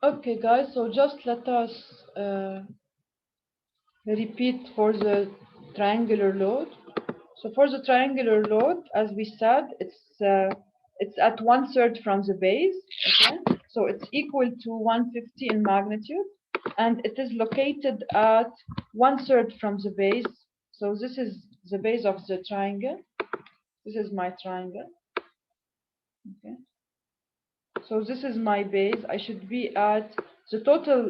Okay, guys, so just let us repeat for the triangular load. So for the triangular load, as we said, it's at 1/3 from the base. Okay, so it's equal to 150 in magnitude, and it is located at 1/3 from the base. So this is the base of the triangle. This is my triangle. Okay, so this is my base. I should be at the total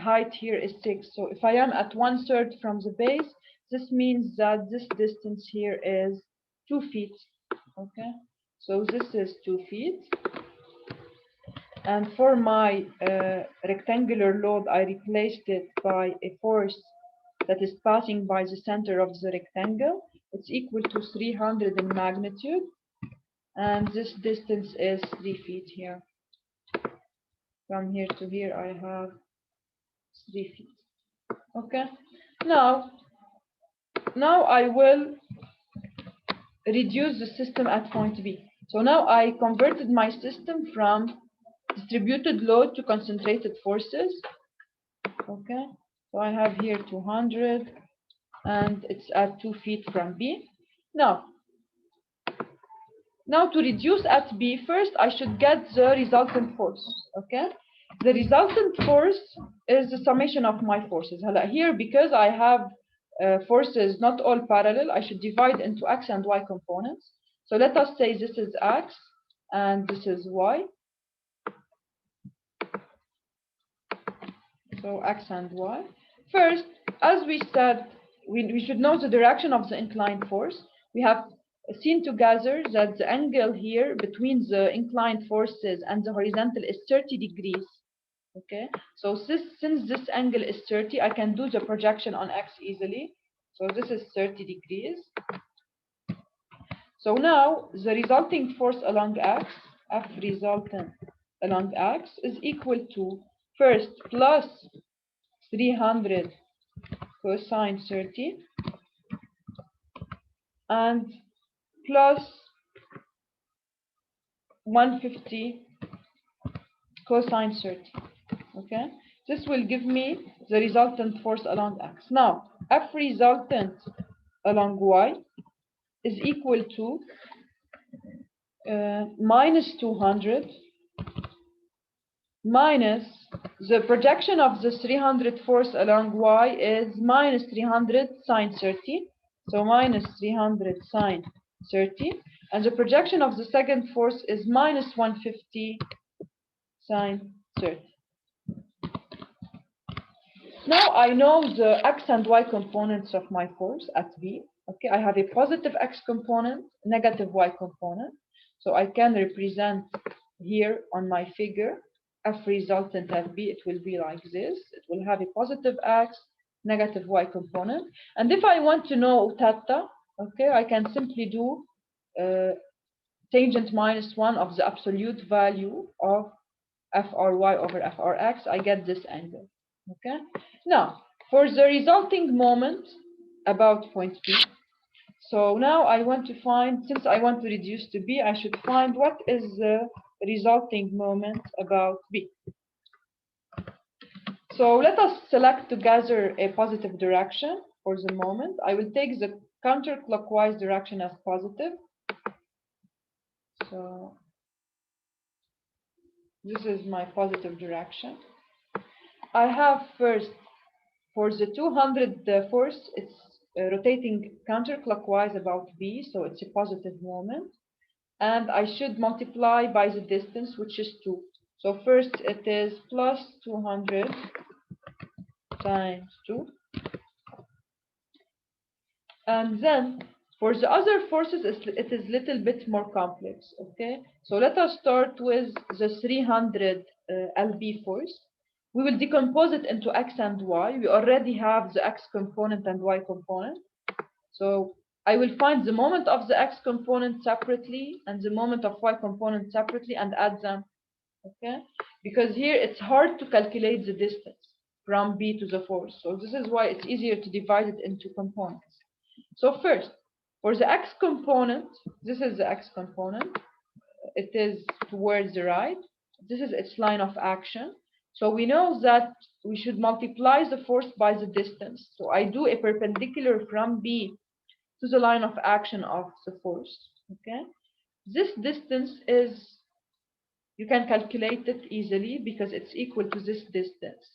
height here is 6. So if I am at 1/3 from the base, this means that this distance here is 2 feet. Okay, so this is 2 feet. And for my rectangular load, I replaced it by a force that is passing by the center of the rectangle. It's equal to 300 in magnitude, and this distance is 3 feet here. From here to here, I have 3 feet. Okay, now I will reduce the system at point B. So now I converted my system from distributed load to concentrated forces. Okay, so I have here 200, and it's at 2 feet from B. Now to reduce at B, first I should get the resultant force. Okay, the resultant force is the summation of my forces. Here, because I have forces not all parallel, I should divide into x and y components. So let us say this is x and this is y. So x and y. First, as we said, we should know the direction of the inclined force. We have seen together that the angle here between the inclined forces and the horizontal is 30 degrees. Okay, so since this angle is 30, I can do the projection on x easily. So this is 30 degrees. So now the resulting force along x, F resultant along x, is equal to first plus 300 cosine 30 and plus 150 cosine 30. Okay, this will give me the resultant force along x. Now F resultant along y is equal to minus 200 minus the projection of the 300 force along y is minus 300 sine 30. So minus 300 sine 30. And the projection of the second force is minus 150 sine 30. Now I know the x and y components of my force at B. Okay, I have a positive x component, negative y component. So I can represent here on my figure F resultant at B. It will be like this. It will have a positive x, negative y component. And if I want to know theta, okay, I can simply do tangent minus 1 of the absolute value of FRY over FRX. I get this angle. Okay, now for the resulting moment about point B. So now I want to find, since I want to reduce to B, I should find what is the resulting moment about B. So let us select together a positive direction for the moment. I will take the counterclockwise direction as positive. So this is my positive direction. I have first, for the 200 force, it's rotating counterclockwise about B, so it's a positive moment. And I should multiply by the distance, which is 2. So first it is plus 200 times 2. And then for the other forces, it is a little bit more complex. Okay, so let us start with the 300 lb force. We will decompose it into x and y. We already have the x component and y component. So I will find the moment of the x component separately and the moment of y component separately and add them. Okay, because here it's hard to calculate the distance from B to the force. So this is why it's easier to divide it into components. So first, for the x component, this is the x component. It is towards the right. This is its line of action. So we know that we should multiply the force by the distance. So I do a perpendicular from B to the line of action of the force. Okay, this distance is, you can calculate it easily because it's equal to this distance.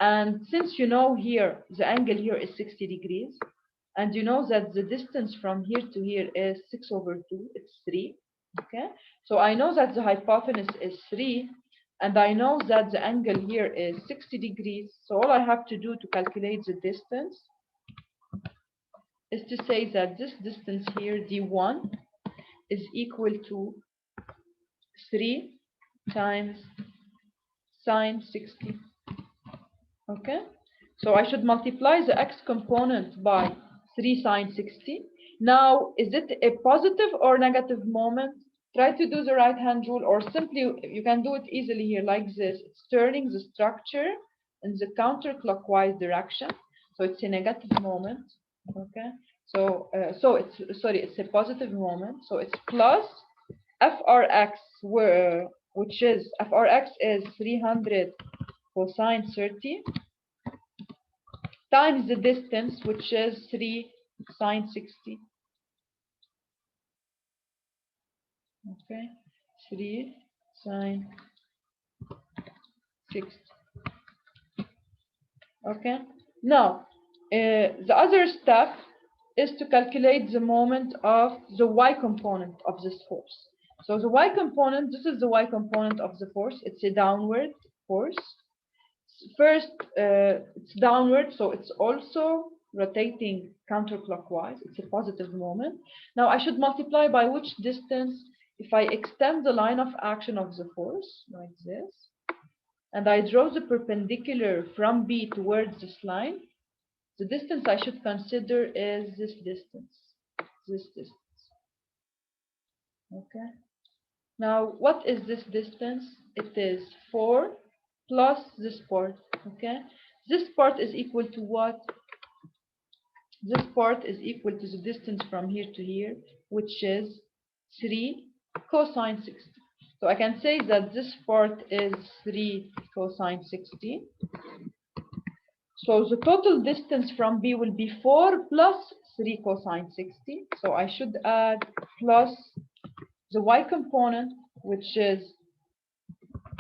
And since you know here the angle here is 60 degrees, and you know that the distance from here to here is 6 over 2, it's 3. Okay, so I know that the hypotenuse is 3, and I know that the angle here is 60 degrees. So all I have to do to calculate the distance is to say that this distance here, d1, is equal to 3 times sine 60. Okay, so I should multiply the x component by 3 sine 60. Now, is it a positive or negative moment? Try to do the right hand rule, or simply you can do it easily here like this. It's turning the structure in the counterclockwise direction, so it's a negative moment. Okay, so it's a positive moment, so it's plus frx, which is frx is 300 cosine 30 times the distance, which is 3 sine 60. Okay, 3 sine 60. Okay, now the other step is to calculate the moment of the y component of this force. So the y component, this is the y component of the force. It's a downward force. First, it's downward, so it's also rotating counterclockwise. It's a positive moment. Now I should multiply by which distance if I extend the line of action of the force like this, and I draw the perpendicular from B towards this line. The distance I should consider is this distance. This distance. Okay. Now, what is this distance? It is 4 plus this part. Okay. This part is equal to what? This part is equal to the distance from here to here, which is 3 cosine 60. So I can say that this part is 3 cosine 60. So the total distance from B will be 4 plus 3 cosine 60. So I should add plus the y component, which is,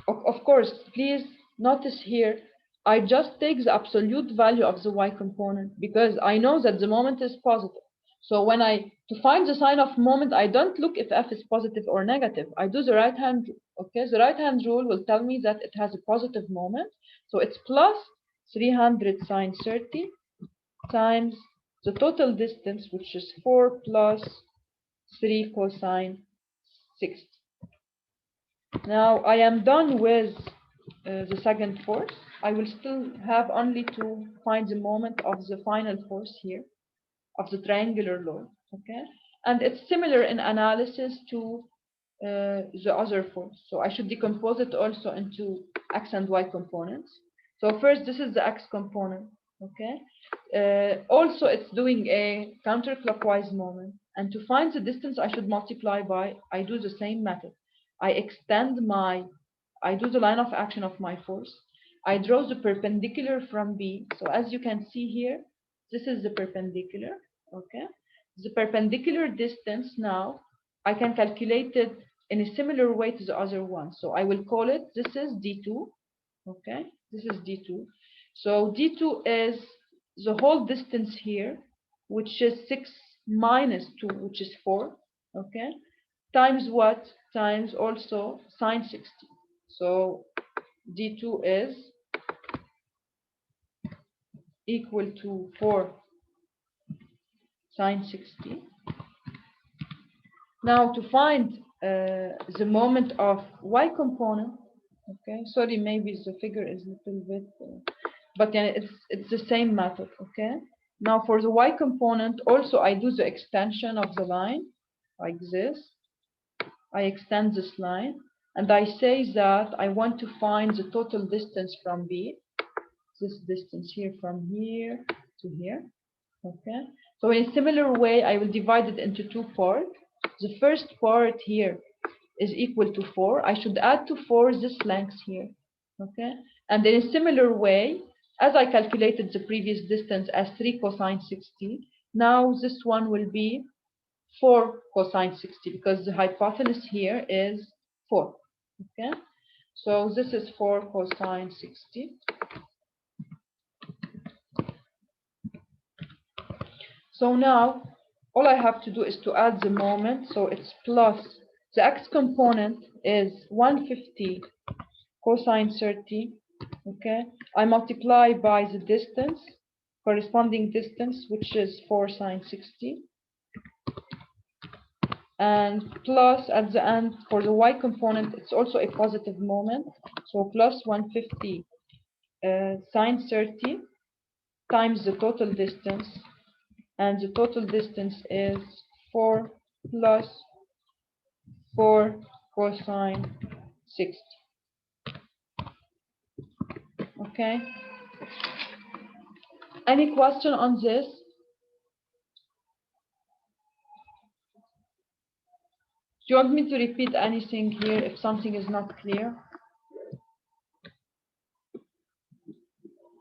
of course, please notice here, I just take the absolute value of the y component because I know that the moment is positive. So when to find the sign of moment, I don't look if f is positive or negative. I do the right hand rule. Okay, the right hand rule will tell me that it has a positive moment. So it's plus 300 sine 30 times the total distance, which is 4 plus 3 cosine 60. Now I am done with the second force. I will still have only to find the moment of the final force here, of the triangular load. Okay, and it's similar in analysis to the other force. So I should decompose it also into x and y components. So first, this is the x component. Okay. Also, it's doing a counterclockwise moment. And to find the distance, I should multiply by, I do the same method. I do the line of action of my force. I draw the perpendicular from B. So as you can see here, this is the perpendicular. Okay. The perpendicular distance now, I can calculate it in a similar way to the other one. So I will call it, this is D2. Okay, this is D2. So D2 is the whole distance here, which is 6 minus 2, which is 4. Okay, times what? Times also sine 60. So D2 is equal to 4 sine 60. Now to find the moment of y component, okay, sorry, maybe the figure is a little bit, but yeah, it's the same method, okay. Now for the y component, also I do the extension of the line like this. I extend this line, and I say that I want to find the total distance from B, this distance here from here to here, okay. So in a similar way, I will divide it into two parts. The first part here is equal to 4. I should add to 4 this length here. Okay, and in a similar way, as I calculated the previous distance as 3 cosine 60, now this one will be 4 cosine 60 because the hypotenuse here is 4. Okay, so this is 4 cosine 60. So now all I have to do is to add the moment. So it's plus the x component is 150 cosine 30. Okay, I multiply by the distance, corresponding distance, which is 4 sine 60, and plus at the end for the y component it's also a positive moment, so plus 150 sine 30 times the total distance, and the total distance is 4 plus 4 cosine 60. Okay, any question on this? Do you want me to repeat anything here if something is not clear?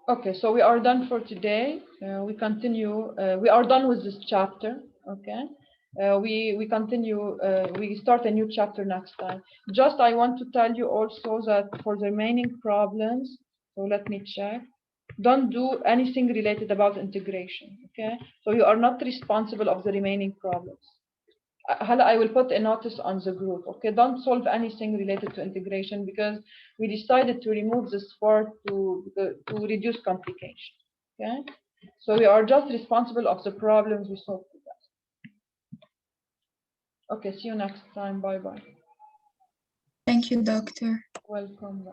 Okay, so we are done for today. We continue. We are done with this chapter. Okay, we continue. We start a new chapter next time. Just I want to tell you also that for the remaining problems. So let me check. Don't do anything related about integration. Okay, so you are not responsible of the remaining problems. I will put a notice on the group. Okay, don't solve anything related to integration because we decided to remove this part to reduce complication. Okay, so we are just responsible of the problems we solve together. Okay, see you next time. Bye bye. Thank you, doctor. Welcome. Bye.